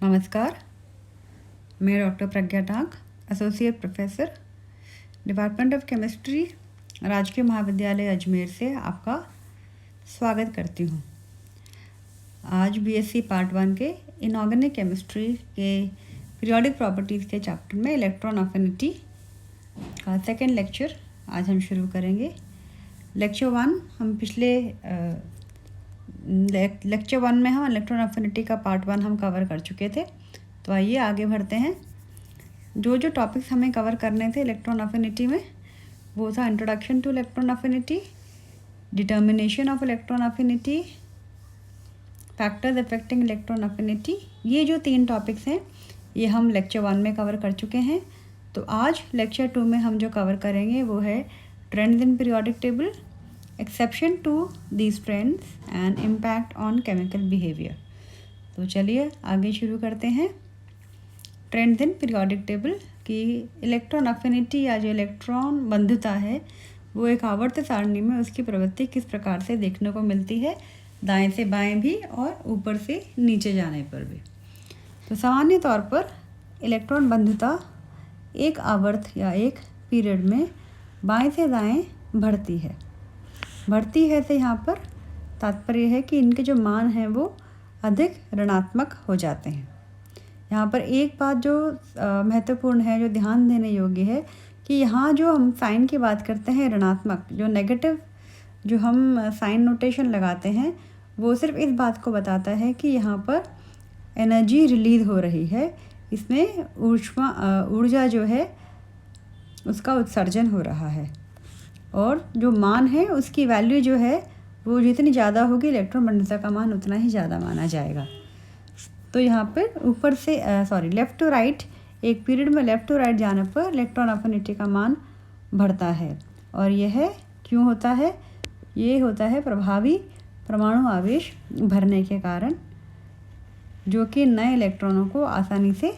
नमस्कार, मैं doctor Pragya tank, associate professor, department of chemistry, राजकीय महाविद्यालय अजमेर से आपका स्वागत करती हूँ। आज बीएससी पार्ट 1 के इनऑर्गेनिक केमिस्ट्री के पीरियोडिक प्रॉपर्टीज़ के चैप्टर में इलेक्ट्रॉन अफिनिटी का सेकेंड लेक्चर आज हम शुरू करेंगे। लेक्चर 1 हम पिछले लेक्चर 1 में हम इलेक्ट्रॉन अफिनिटी का पार्ट 1 हम कवर कर चुके थे। तो आइए आगे बढ़ते हैं। जो टॉपिक्स हमें कवर करने थे इलेक्ट्रॉन अफिनिटी में, वो था introduction two electron affinity, determination of electron affinity, factors affecting electron affinity. ये जो 3 टॉपिक्स हैं ये हम लेक्चर 1 में कवर कर चुके हैं। तो आज लेक्चर 2 में हम जो कवर करेंगे वो है trends in periodic table, exception to these trends and impact on chemical behaviour. तो चलिए आगे शुरू करते हैं। ट्रेंड्स इन पीरियोडिक टेबल की इलेक्ट्रॉन अफिनिटी या जो इलेक्ट्रॉन बंधुता है वो एक आवर्त सारणी में उसकी प्रवृत्ति किस प्रकार से देखने को मिलती है, दाएं से बाएं भी और ऊपर से नीचे जाने पर भी। तो सामान्य तौर पर इलेक्ट्रॉन बंधुता एक आवर्त या एक पीरियड में बाएं से दाएं बढ़ती है से यहाँ पर तात्पर्य है कि इनके जो मान हैं वो अधिक ऋणात्मक हो जाते हैं। यहाँ पर एक बात जो महत्वपूर्ण है, जो ध्यान देने योग्य है कि यहाँ जो हम साइन की बात करते हैं ऋणात्मक, जो नेगेटिव जो हम साइन नोटेशन लगाते हैं वो सिर्फ इस बात को बताता है कि यहाँ पर एनर्जी रिलीज़ हो रही है, इसमें ऊर्जा जो है उसका उत्सर्जन हो रहा है, और जो मान है उसकी वैल्यू जो है वो जितनी ज़्यादा होगी इलेक्ट्रॉन बंधुता का मान उतना ही ज़्यादा माना जाएगा। तो यहाँ पर ऊपर से लेफ़्ट टू राइट, एक पीरियड में लेफ़्ट टू राइट जाने पर इलेक्ट्रॉन अफिनिटी का मान बढ़ता है। और यह क्यों होता है? ये होता है प्रभावी परमाणु आवेश भरने के कारण, जो कि नए इलेक्ट्रॉनों को आसानी से,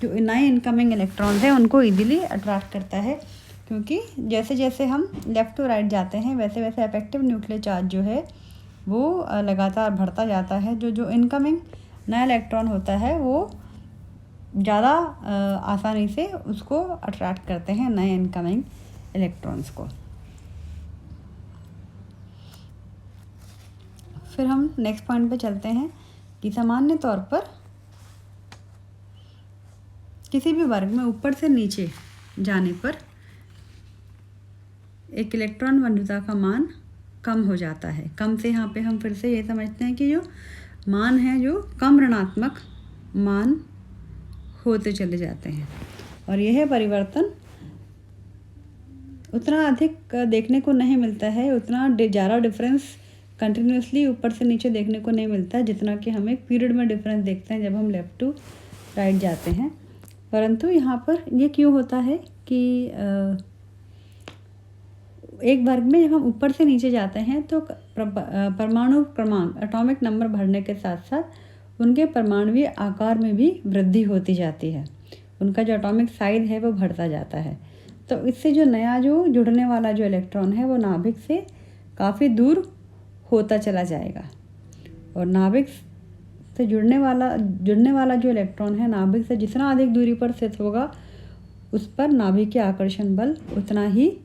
जो नए इनकमिंग इलेक्ट्रॉन्स हैं उनको ईजिली अट्रैक्ट करता है। क्योंकि जैसे जैसे हम लेफ़्ट टू राइट जाते हैं वैसे वैसे इफेक्टिव न्यूक्लियर चार्ज जो है वो लगातार बढ़ता जाता है। जो इनकमिंग नया इलेक्ट्रॉन होता है वो ज़्यादा आसानी से उसको अट्रैक्ट करते हैं, नए इनकमिंग इलेक्ट्रॉन्स को। फिर हम नेक्स्ट पॉइंट पे चलते हैं कि सामान्य तौर पर किसी भी वर्ग में ऊपर से नीचे जाने पर एक इलेक्ट्रॉन बंधुता का मान कम हो जाता है। कम से यहाँ पे हम फिर से ये समझते हैं कि जो मान है जो कम ऋणात्मक मान होते चले जाते हैं, और यह परिवर्तन उतना अधिक देखने को नहीं मिलता है, उतना ज़्यादा डिफरेंस कंटिन्यूसली ऊपर से नीचे देखने को नहीं मिलता है जितना कि हम एक पीरियड में डिफरेंस देखते हैं जब हम लेफ़्ट टू राइट जाते हैं। परंतु यहाँ पर ये क्यों होता है कि एक वर्ग में जब हम ऊपर से नीचे जाते हैं तो परमाणु क्रमांक, एटॉमिक नंबर बढ़ने के साथ साथ उनके परमाणुवीय आकार में भी वृद्धि होती जाती है, उनका जो एटॉमिक साइज है वो बढ़ता जाता है। तो इससे जो नया जो जुड़ने वाला जो इलेक्ट्रॉन है वो नाभिक से काफ़ी दूर होता चला जाएगा, और नाभिक से जुड़ने वाला जो इलेक्ट्रॉन है नाभिक से जितना अधिक दूरी पर स्थित होगा उस पर नाभिकीय आकर्षण बल उतना ही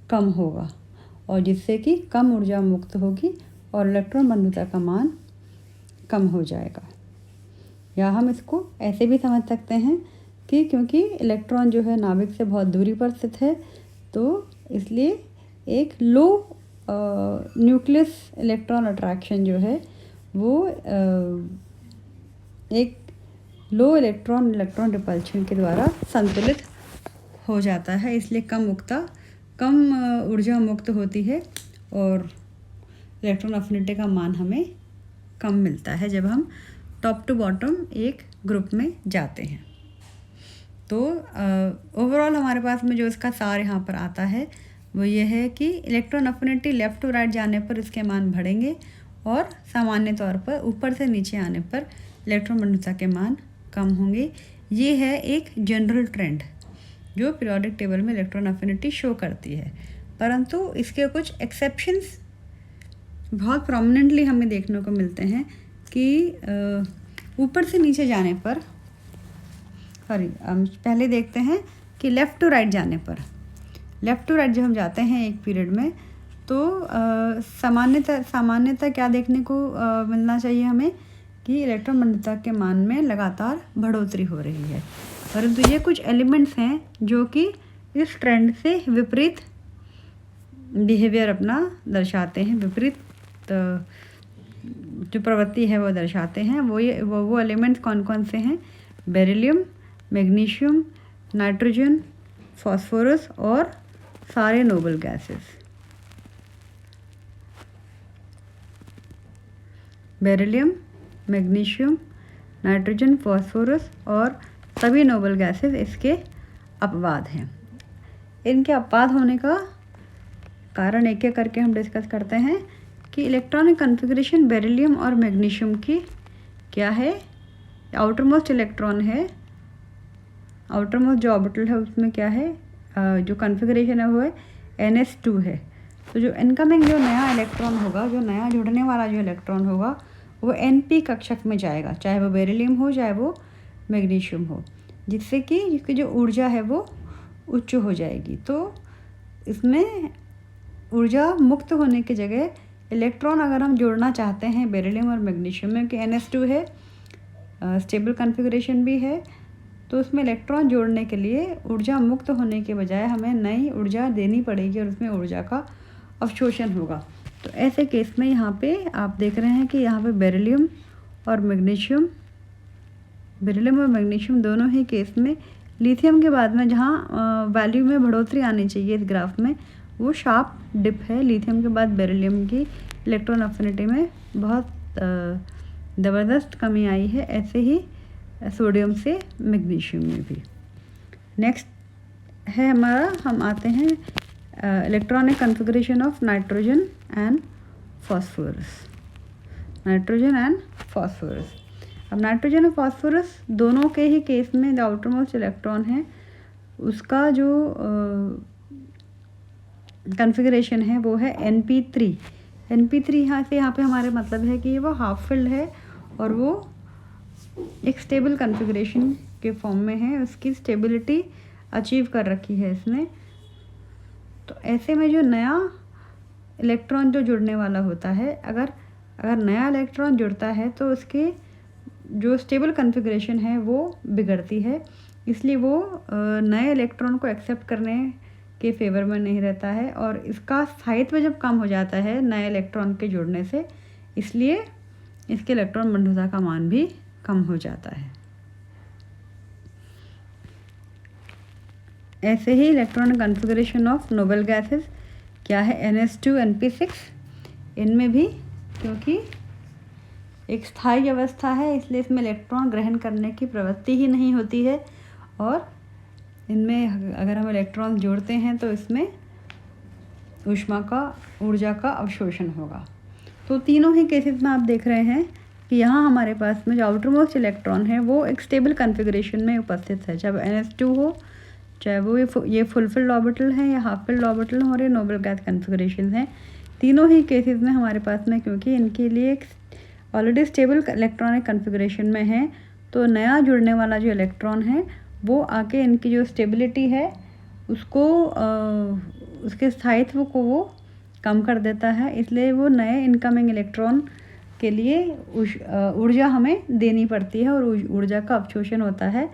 कम होगा, और जिससे कि कम ऊर्जा मुक्त होगी और इलेक्ट्रॉन बंधुता का मान कम हो जाएगा। या हम इसको ऐसे भी समझ सकते हैं कि क्योंकि इलेक्ट्रॉन जो है नाभिक से बहुत दूरी पर स्थित है तो इसलिए एक लो न्यूक्लियस इलेक्ट्रॉन अट्रैक्शन जो है वो एक लो इलेक्ट्रॉन रिपल्शन के द्वारा संतुलित हो जाता है, इसलिए कम ऊर्जा मुक्त होती है और इलेक्ट्रॉन अफिनिटी का मान हमें कम मिलता है जब हम टॉप टू बॉटम एक ग्रुप में जाते हैं। तो ओवरऑल हमारे पास में जो इसका सार यहाँ पर आता है वो ये है कि electron affinity left to right जाने पर इसके मान बढ़ेंगे, और सामान्य तौर पर ऊपर से नीचे आने पर इलेक्ट्रॉन बंधुता के मान कम होंगे। ये है एक जनरल ट्रेंड जो पीरियोडिक टेबल में इलेक्ट्रॉन अफिनिटी शो करती है, परंतु इसके कुछ एक्सेप्शंस बहुत प्रोमिनेंटली हमें देखने को मिलते हैं कि ऊपर से नीचे जाने पर, सॉरी हम पहले देखते हैं कि लेफ़्ट टू राइट जाने पर, लेफ़्ट टू राइट जब हम जाते हैं एक पीरियड में तो सामान्यतः क्या देखने को मिलना चाहिए हमें कि इलेक्ट्रॉन मंडलता के मान में लगातार बढ़ोतरी हो रही है। परंतु ये कुछ एलिमेंट्स हैं जो कि इस ट्रेंड से विपरीत बिहेवियर अपना दर्शाते हैं, विपरीत जो प्रवृत्ति है वो दर्शाते हैं। वो एलिमेंट्स कौन कौन से हैं? बेरिलियम, मैग्नीशियम, नाइट्रोजन, फॉस्फोरस और सारे noble gases. Beryllium, magnesium, nitrogen, phosphorus और सभी नोबल गैसेस इसके अपवाद हैं। इनके अपवाद होने का कारण एक एक करके हम डिस्कस करते हैं कि इलेक्ट्रॉनिक कॉन्फ़िगरेशन बेरिलियम और मैग्नीशियम की क्या है। आउटर मोस्ट इलेक्ट्रॉन है, आउटर मोस्ट जो ऑर्बिटल है उसमें क्या है, जो कॉन्फ़िगरेशन है वो है NS2 है। तो जो इनकमिंग जो नया इलेक्ट्रॉन होगा, जो नया जुड़ने वाला जो इलेक्ट्रॉन होगा वो NP कक्षक में जाएगा, चाहे वो बेरिलियम हो चाहे वो मैग्नीशियम हो, जिससे कि इसकी जो ऊर्जा है वो उच्च हो जाएगी। तो इसमें ऊर्जा मुक्त होने की जगह इलेक्ट्रॉन अगर हम जोड़ना चाहते हैं बेरिलियम और मैग्नीशियम में कि NS2 है, स्टेबल कॉन्फ़िगरेशन भी है, तो उसमें इलेक्ट्रॉन जोड़ने के लिए ऊर्जा मुक्त होने के बजाय हमें नई ऊर्जा देनी पड़ेगी और उसमें ऊर्जा का अवशोषण होगा। तो ऐसे केस में यहाँ पे आप देख रहे हैं कि यहाँ पे बेरिलियम और मैग्नीशियम दोनों ही केस में लिथियम के बाद में जहाँ वैल्यू में बढ़ोतरी आनी चाहिए इस ग्राफ में, वो शार्प डिप है। लिथियम के बाद बेरिलियम की इलेक्ट्रॉन अफिनिटी में बहुत ज़बरदस्त कमी आई है, ऐसे ही सोडियम से मैग्नीशियम में भी। नेक्स्ट है हमारा, हम आते हैं electronic configuration of nitrogen and phosphorus. अब नाइट्रोजन और फॉस्फोरस दोनों के ही केस में जो आउटर मोस्ट इलेक्ट्रॉन है उसका जो कॉन्फ़िगरेशन है वो है NP3 यहाँ पे हमारे मतलब है कि वो हाफ फिल्ड है और वो एक स्टेबल कॉन्फ़िगरेशन के फॉर्म में है, उसकी स्टेबिलिटी अचीव कर रखी है इसने। तो ऐसे में जो नया इलेक्ट्रॉन जो जुड़ने वाला होता है, अगर नया इलेक्ट्रॉन जुड़ता है तो उसके जो स्टेबल कॉन्फ़िगरेशन है वो बिगड़ती है, इसलिए वो नए इलेक्ट्रॉन को एक्सेप्ट करने के फेवर में नहीं रहता है और इसका स्थायित्व जब कम हो जाता है नए इलेक्ट्रॉन के जुड़ने से, इसलिए इसके इलेक्ट्रॉन मंडलता का मान भी कम हो जाता है। ऐसे ही electronic configuration of noble gases क्या है, NS2 NP6। इनमें भी क्योंकि एक स्थायी अवस्था है इसलिए इसमें इलेक्ट्रॉन ग्रहण करने की प्रवृत्ति ही नहीं होती है और इनमें अगर हम इलेक्ट्रॉन जोड़ते हैं तो इसमें ऊर्जा का अवशोषण होगा। तो तीनों ही केसेस में आप देख रहे हैं कि यहाँ हमारे पास में जो आउटर मोस्ट इलेक्ट्रॉन है वो एक स्टेबल कॉन्फ़िगरेशन में उपस्थित है, चाहे NS2 हो, चाहे वो ये फुलफिल्ड ऑर्बिटल है या हाफ फिल्ड ऑर्बिटल हो और ये नोबल गैस कॉन्फ़िगरेशन है। तीनों ही केसेस में हमारे पास में क्योंकि इनके लिए एक ऑलरेडी स्टेबल इलेक्ट्रॉनिक कॉन्फ़िगरेशन में है, तो नया जुड़ने वाला जो इलेक्ट्रॉन है वो आके इनकी जो स्टेबिलिटी है उसको उसके स्थायित्व को वो कम कर देता है, इसलिए वो नए इनकमिंग इलेक्ट्रॉन के लिए ऊर्जा हमें देनी पड़ती है और ऊर्जा का अवशोषण होता है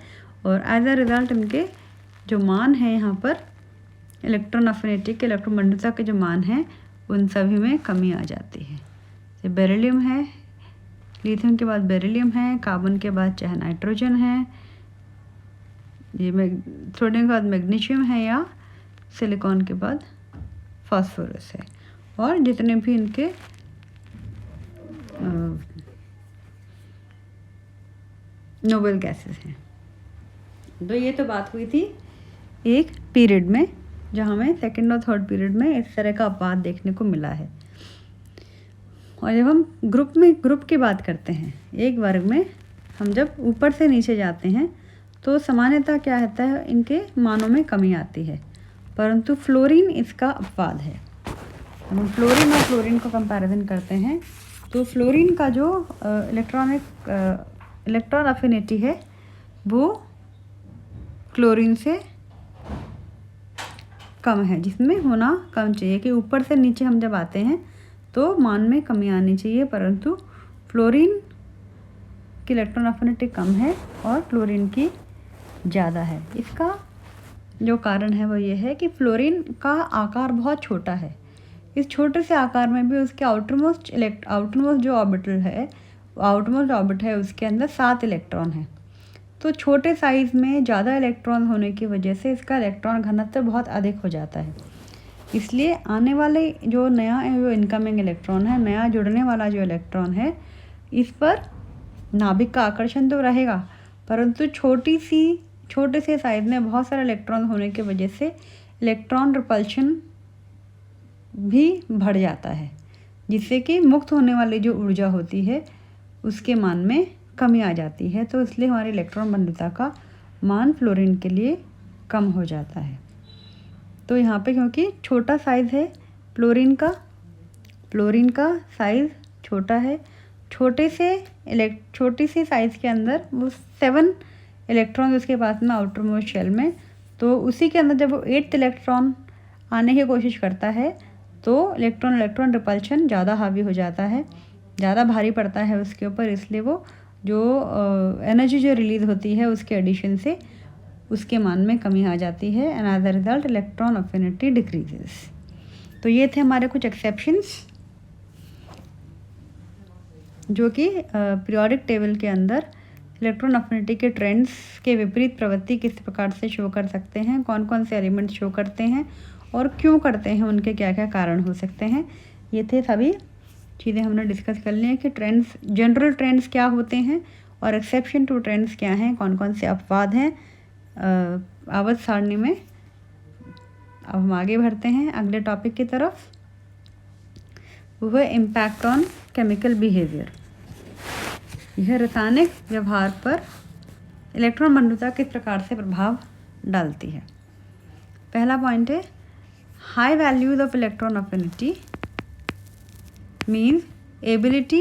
और एज अ रिज़ल्ट इनके जो मान हैं यहाँ पर इलेक्ट्रॉन अफिनिटी के, इलेक्ट्रॉन मंडलता के जो मान हैं उन सभी में कमी आ जाती है। जैसे बेरिलियम है, लिथियम के बाद बेरिलियम है, कार्बन के बाद चाहे नाइट्रोजन है, ये सोडियम के बाद मैग्नीशियम है या सिलिकॉन के बाद फॉस्फोरस है और जितने भी इनके नोबल गैसेस हैं। तो ये तो बात हुई थी एक पीरियड में जहाँ हमें सेकंड और थर्ड पीरियड में इस तरह का अपवाद देखने को मिला है। और जब हम ग्रुप की बात करते हैं, एक वर्ग में हम जब ऊपर से नीचे जाते हैं तो सामान्यतः क्या होता है, इनके मानों में कमी आती है, परंतु फ्लोरीन इसका अपवाद है। हम फ्लोरीन और क्लोरीन को कंपैरिजन करते हैं तो फ्लोरीन का जो इलेक्ट्रॉन अफिनिटी है वो क्लोरीन से कम है, जिसमें होना कम चाहिए कि ऊपर से नीचे हम जब आते हैं तो मान में कमी आनी चाहिए, परंतु फ्लोरीन की इलेक्ट्रॉन अफिनिटी कम है और क्लोरीन की ज़्यादा है। इसका जो कारण है वो ये है कि फ्लोरीन का आकार बहुत छोटा है। इस छोटे से आकार में भी उसके आउटरमोस्ट जो आउटरमोस्ट ऑर्बिट है उसके अंदर 7 इलेक्ट्रॉन है। तो छोटे साइज़ में ज़्यादा इलेक्ट्रॉन होने की वजह से इसका इलेक्ट्रॉन घनत्व बहुत अधिक हो जाता है। इसलिए आने वाले जो इनकमिंग इलेक्ट्रॉन है, नया जुड़ने वाला जो इलेक्ट्रॉन है, इस पर नाभिक का आकर्षण तो रहेगा, परंतु छोटे से साइज में बहुत सारे इलेक्ट्रॉन होने की वजह से इलेक्ट्रॉन रिपल्शन भी बढ़ जाता है, जिससे कि मुक्त होने वाली जो ऊर्जा होती है उसके मान में कमी आ जाती है। तो इसलिए हमारी इलेक्ट्रॉन बंधुता का मान फ्लोरीन के लिए कम हो जाता है। तो यहाँ पे क्योंकि छोटा साइज़ है फ्लोरीन का साइज़ छोटा है, छोटी सी साइज़ के अंदर वो 7 इलेक्ट्रॉन उसके पास में आउटर मोस्ट शेल में, तो उसी के अंदर जब वो 8th इलेक्ट्रॉन आने की कोशिश करता है तो इलेक्ट्रॉन रिपल्शन ज़्यादा हावी हो जाता है, ज़्यादा भारी पड़ता है उसके ऊपर, इसलिए वो जो एनर्जी जो रिलीज़ होती है उसके एडिशन से उसके मान में कमी आ जाती है, and as a result electron affinity decreases. तो ये थे हमारे कुछ एक्सेप्शंस जो कि पीरियोडिक टेबल के अंदर इलेक्ट्रॉन अफिनिटी के ट्रेंड्स के विपरीत प्रवृत्ति किस प्रकार से शो कर सकते हैं, कौन कौन से एलिमेंट्स शो करते हैं और क्यों करते हैं, उनके क्या क्या कारण हो सकते हैं। ये थे सभी चीज़ें हमने डिस्कस कर ली हैं कि ट्रेंड्स, जनरल ट्रेंड्स क्या होते हैं और एक्सेप्शन टू ट्रेंड्स क्या हैं, कौन कौन से अपवाद हैं आवर्त सारणी में। अब हम आगे बढ़ते हैं अगले टॉपिक की तरफ, वो है इम्पैक्ट ऑन केमिकल बिहेवियर। यह रासायनिक व्यवहार पर इलेक्ट्रॉन बंधुता किस प्रकार से प्रभाव डालती है। पहला पॉइंट है high values of electron affinity means ability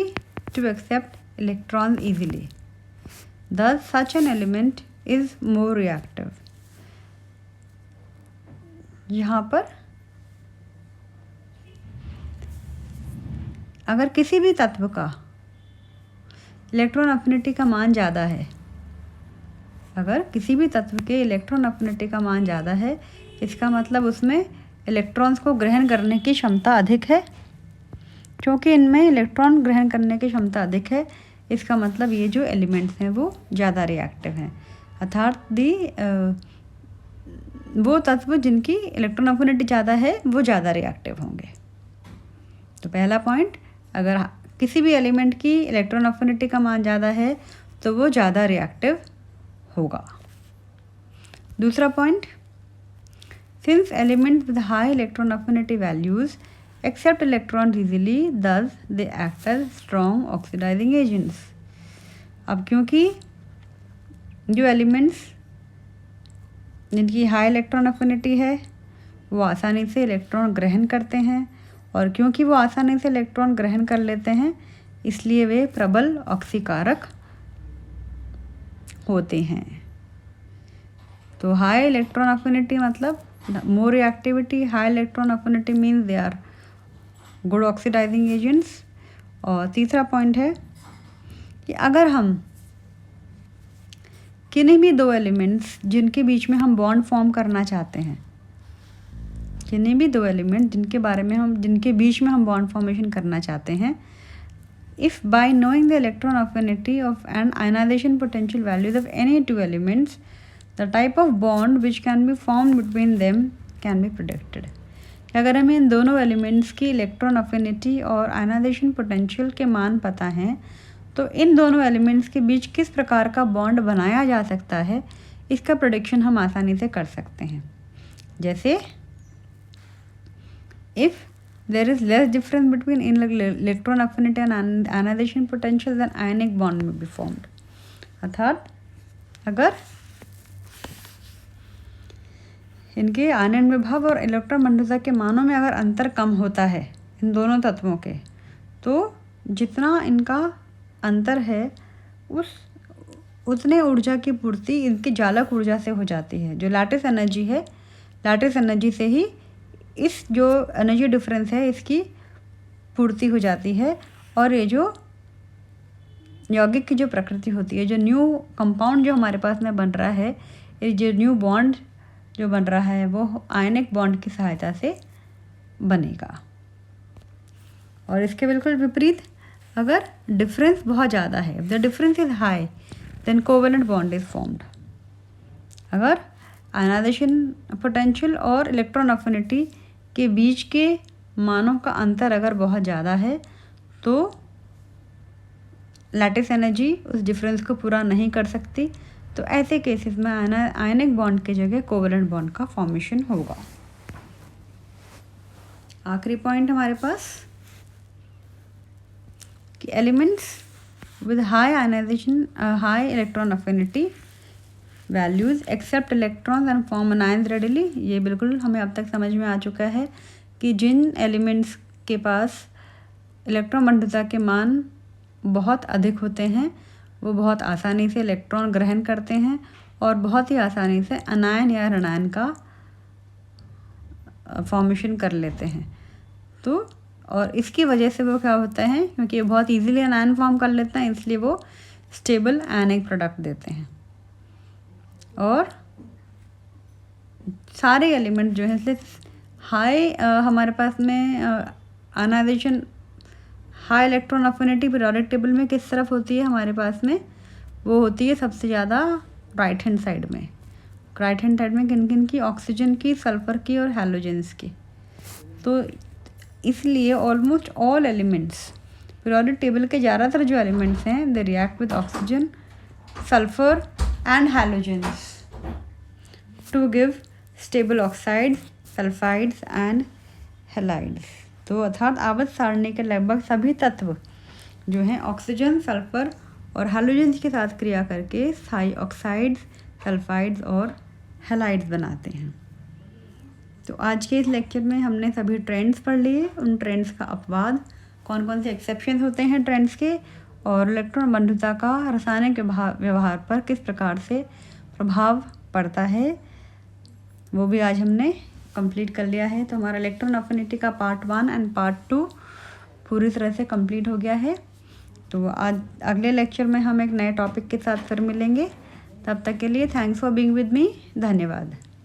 to accept electrons easily. Thus, such an element is more reactive. यहाँ पर अगर किसी भी तत्व का इलेक्ट्रॉन अफिनिटी का मान ज़्यादा है, अगर किसी भी तत्व के इलेक्ट्रॉन अफिनिटी का मान ज़्यादा है, इसका मतलब उसमें इलेक्ट्रॉन्स को ग्रहण करने की क्षमता अधिक है। क्योंकि इनमें इलेक्ट्रॉन ग्रहण करने की क्षमता अधिक है, इसका मतलब ये जो एलिमेंट्स हैं वो ज़्यादा रिएक्टिव हैं, अर्थात वो तत्व जिनकी इलेक्ट्रॉन अफिनिटी ज़्यादा है वो ज़्यादा रिएक्टिव होंगे। तो पहला पॉइंट, अगर किसी भी एलिमेंट की इलेक्ट्रॉन अफिनिटी का मान ज़्यादा है तो वो ज़्यादा रिएक्टिव होगा। दूसरा point, since element with high electron affinity values accept electrons easily, thus they act as strong oxidizing agents. अब क्योंकि जो एलिमेंट्स जिनकी हाई इलेक्ट्रॉन अफिनिटी है वो आसानी से इलेक्ट्रॉन ग्रहण करते हैं, और क्योंकि वो आसानी से इलेक्ट्रॉन ग्रहण कर लेते हैं इसलिए वे प्रबल ऑक्सीकारक होते हैं। तो हाई इलेक्ट्रॉन अफिनिटी मतलब more reactivity, high electron affinity means they are good oxidizing agents. और तीसरा पॉइंट है कि अगर हम किन्हीं भी दो एलिमेंट्स जिनके बीच में हम बॉन्ड फॉर्म करना चाहते हैं, किन्हीं भी दो एलिमेंट जिनके बीच में हम बॉन्ड फॉर्मेशन करना चाहते हैं, if by knowing the electron affinity of and ionisation potential values of any two elements, the type of bond which can be formed between them can be predicted. अगर हमें इन दोनों एलिमेंट्स की electron affinity और ionisation potential के मान पता हैं तो इन दोनों एलिमेंट्स के बीच किस प्रकार का बॉन्ड बनाया जा सकता है इसका प्रेडिक्शन हम आसानी से कर सकते हैं। जैसे if there is less difference between electron affinity and ionisation potential then ionic bond में बी फॉर्म्ड, अर्थात अगर इनके आयनन विभव और इलेक्ट्रॉन बंधुता के मानों में अगर अंतर कम होता है इन दोनों तत्वों के, तो जितना इनका अंतर है उतने ऊर्जा की पूर्ति इनकी चालक ऊर्जा से हो जाती है। जो लैटिस एनर्जी है, लैटिस एनर्जी से ही इस जो एनर्जी डिफरेंस है इसकी पूर्ति हो जाती है। और ये जो यौगिक की जो प्रकृति होती है, जो न्यू कंपाउंड जो हमारे पास में बन रहा है, ये जो न्यू बॉन्ड जो बन रहा है वो आयनिक बॉन्ड की सहायता से बनेगा। और इसके बिल्कुल विपरीत, अगर डिफरेंस बहुत ज़्यादा है, the difference is high, then covalent bond is formed. अगर आयनाइजेशन पोटेंशियल और इलेक्ट्रॉन अफिनिटी के बीच के मानों का अंतर अगर बहुत ज़्यादा है तो लैटिस एनर्जी उस डिफरेंस को पूरा नहीं कर सकती। तो ऐसे केसेस में आयनिक बॉन्ड की जगह कोवेलेंट बॉन्ड का फॉर्मेशन होगा। आखिरी पॉइंट हमारे पास कि elements with high ionisation, high electron affinity values accept electrons and form anions readily. ये बिल्कुल हमें अब तक समझ में आ चुका है कि जिन एलिमेंट्स के पास इलेक्ट्रॉन बंधुता के मान बहुत अधिक होते हैं वो बहुत आसानी से इलेक्ट्रॉन ग्रहण करते हैं और बहुत ही आसानी से अनायन या ऋणायन का फॉर्मेशन कर लेते हैं। तो और इसकी वजह से वो क्या होता है, क्योंकि वो बहुत इजीली अनायन फॉर्म कर लेते हैं, इसलिए वो स्टेबल आयनिक प्रोडक्ट देते हैं। और सारे एलिमेंट जो हैं, इसलिए हाई हमारे पास में ionisation, high electron affinity periodic table में किस तरफ होती है हमारे पास में, वो होती है सबसे ज़्यादा राइट हैंड साइड में। राइट हैंड साइड में किन किन की, ऑक्सीजन की, सल्फर की और हैलोजेंस की। तो इसलिए almost all elements, periodic table के ज़्यादातर जो एलिमेंट्स हैं, they react with oxygen, sulphur and halogens to give stable oxides, sulphides and halides. तो अर्थात आवर्त सारणी के लगभग सभी तत्व जो हैं ऑक्सीजन, सल्फर और हैलोजेंस के साथ क्रिया करके स्थायी ऑक्साइड्स, सल्फाइड्स और हैलाइड्स बनाते हैं। तो आज के इस लेक्चर में हमने सभी ट्रेंड्स पढ़ लिए, उन ट्रेंड्स का अपवाद, कौन कौन से एक्सेप्शन होते हैं ट्रेंड्स के, और इलेक्ट्रॉन बंधुता का रासायनिक व्यवहार पर किस प्रकार से प्रभाव पड़ता है, वो भी आज हमने कंप्लीट कर लिया है। तो हमारा इलेक्ट्रॉन अफिनिटी का पार्ट 1 एंड पार्ट 2 पूरी तरह से कंप्लीट हो गया है। तो आज अगले लेक्चर में हम एक नए टॉपिक के साथ फिर मिलेंगे। तब तक के लिए thanks for being with me. धन्यवाद।